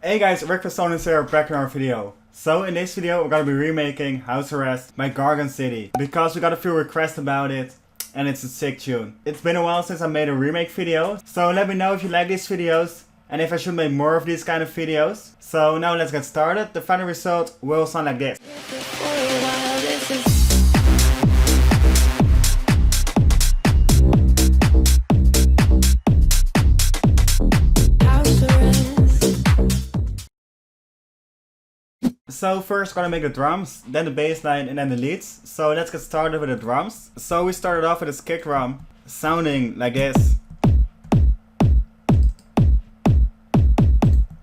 Hey guys, Rick is here back in our video. So in this video we're gonna be remaking House Arrest by Gorgon City because we got a few requests about it and it's a sick tune. It's been a while since I made a remake video, so let me know if you like these videos and if I should make more of these kind of videos. So now let's get started. The final result will sound like this. So first we're gonna make the drums, then the bass line and then the leads. So let's get started with the drums. So we started off with this kick drum, sounding like this.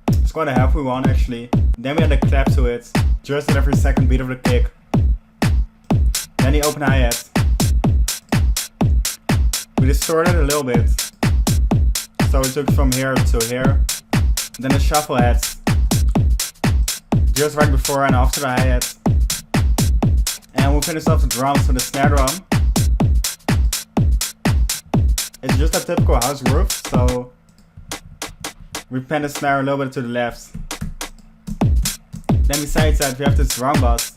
It's quite a heavy one actually. Then we had a clap to it, just at every second beat of the kick. Then the open hi-hat. We distorted a little bit. So we took it from here to here. Then the shuffle hats. Just right before and after the hi-hat. And we'll finish off the drums with the snare drum. It's just a typical house groove, so we pan the snare a little bit to the left. Then besides that we have this drum bus,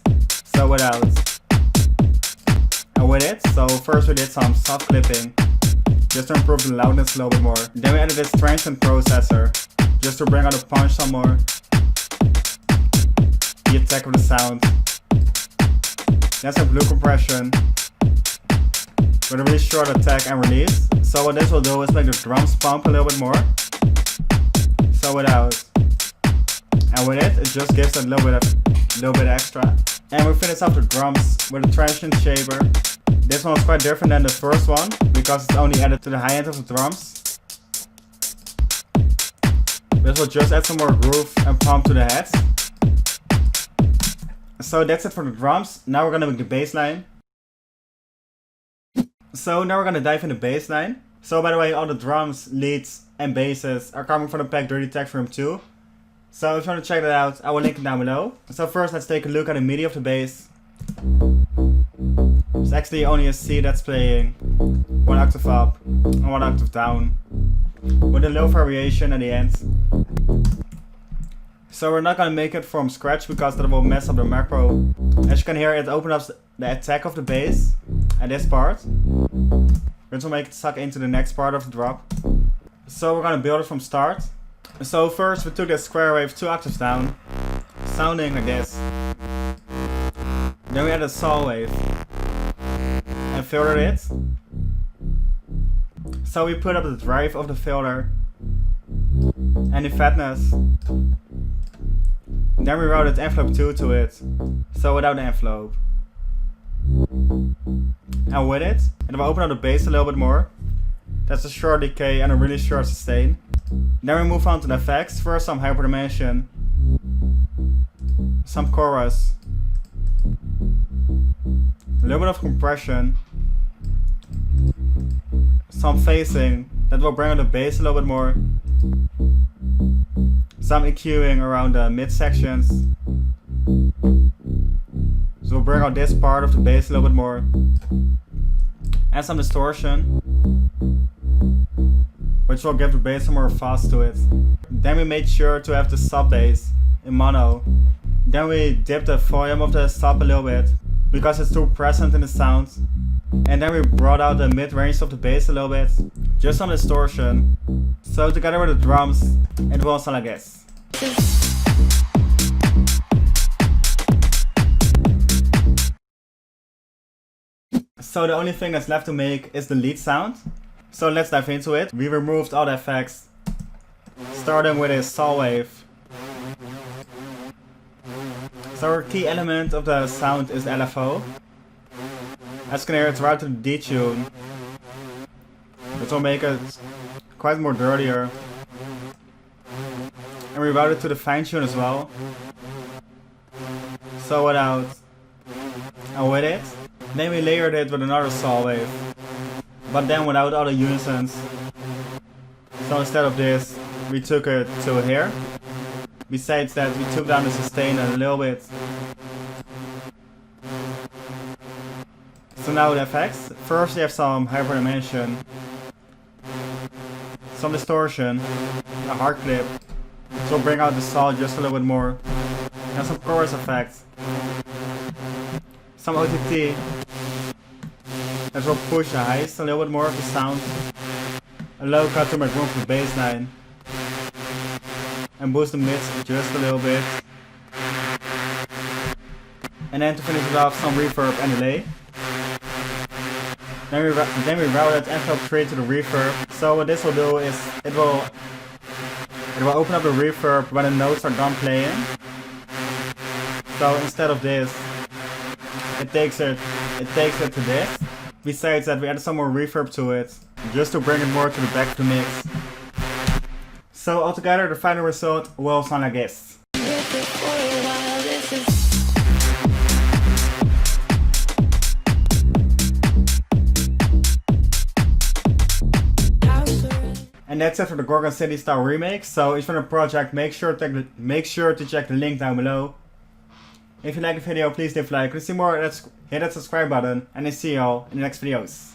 so without. And with it, so first we did some soft clipping, just to improve the loudness a little bit more. Then we added this transient processor, just to bring out the punch some more. The attack of the sound. That's a blue compression with a really short attack and release. So what this will do is make the drums pump a little bit more. So without. And with it just gives it a little bit extra. And we finish off the drums with a transient shaper. This one is quite different than the first one because it's only added to the high end of the drums. This will just add some more groove and pump to the heads. So that's it for the drums. Now we're gonna make the bass line. So now we're gonna dive in the bass line. So by the way, all the drums, leads and basses are coming from the pack Dirty Tech from 2. So if you want to check that out, I will link it down below. So first let's take a look at the MIDI of the bass. It's actually only a C that's playing 1 octave up and 1 octave down, with a low variation at the end. So we're not gonna make it from scratch because that will mess up the macro. As you can hear, it opens up the attack of the bass at this part, which will make it suck into the next part of the drop. So we're gonna build it from start. So first we took the square wave 2 octaves down, sounding like this. Then we added a saw wave and filtered it. So we put up the drive of the filter and the fatness. Then we routed envelope 2 to it, so without the envelope. And with it, and we'll open up the bass a little bit more. That's a short decay and a really short sustain. Then we move on to the effects. First some hyperdimension, some chorus, a little bit of compression, some phasing that will bring out the bass a little bit more. Some EQing around the mid sections. So we'll bring out this part of the bass a little bit more. And some distortion, which will give the bass some more fuzz to it. Then we made sure to have the sub bass in mono. Then we dipped the volume of the sub a little bit because it's too present in the sound. And then we brought out the mid range of the bass a little bit, just some distortion. So together with the drums, it will sound like this. So the only thing that's left to make is the lead sound. So let's dive into it. We removed all the effects, starting with a saw wave. So our key element of the sound is LFO. As you can hear, it's right to the D tune, which will make it quite more dirtier. And we route it to the fine tune as well. So without and with it. Then we layered it with another saw wave, but then without all the unisons. So instead of this, we took it to here. Besides that, we took down the sustain a little bit. So now the effects. First we have some hyperdimension, some distortion, a hard clip, So bring out the sound just a little bit more. And some chorus effects. Some OTT. That will push the highs a little bit more of the sound. A low cut to make room for the bass line. And boost the mids just a little bit. And then to finish it off, some reverb and delay. Then we route envelope 3 to the reverb. So what this will do is it will open up the reverb when the notes are done playing. So instead of this, it takes it to this. Besides that, we added some more reverb to it, just to bring it more to the back of the mix. So altogether, the final result will sound like this. And that's it for the Gorgon City style remake. So if you want a project, make sure to check the link down below. If you like the video, please leave a like. To see more, hit that subscribe button, and I see y'all in the next videos.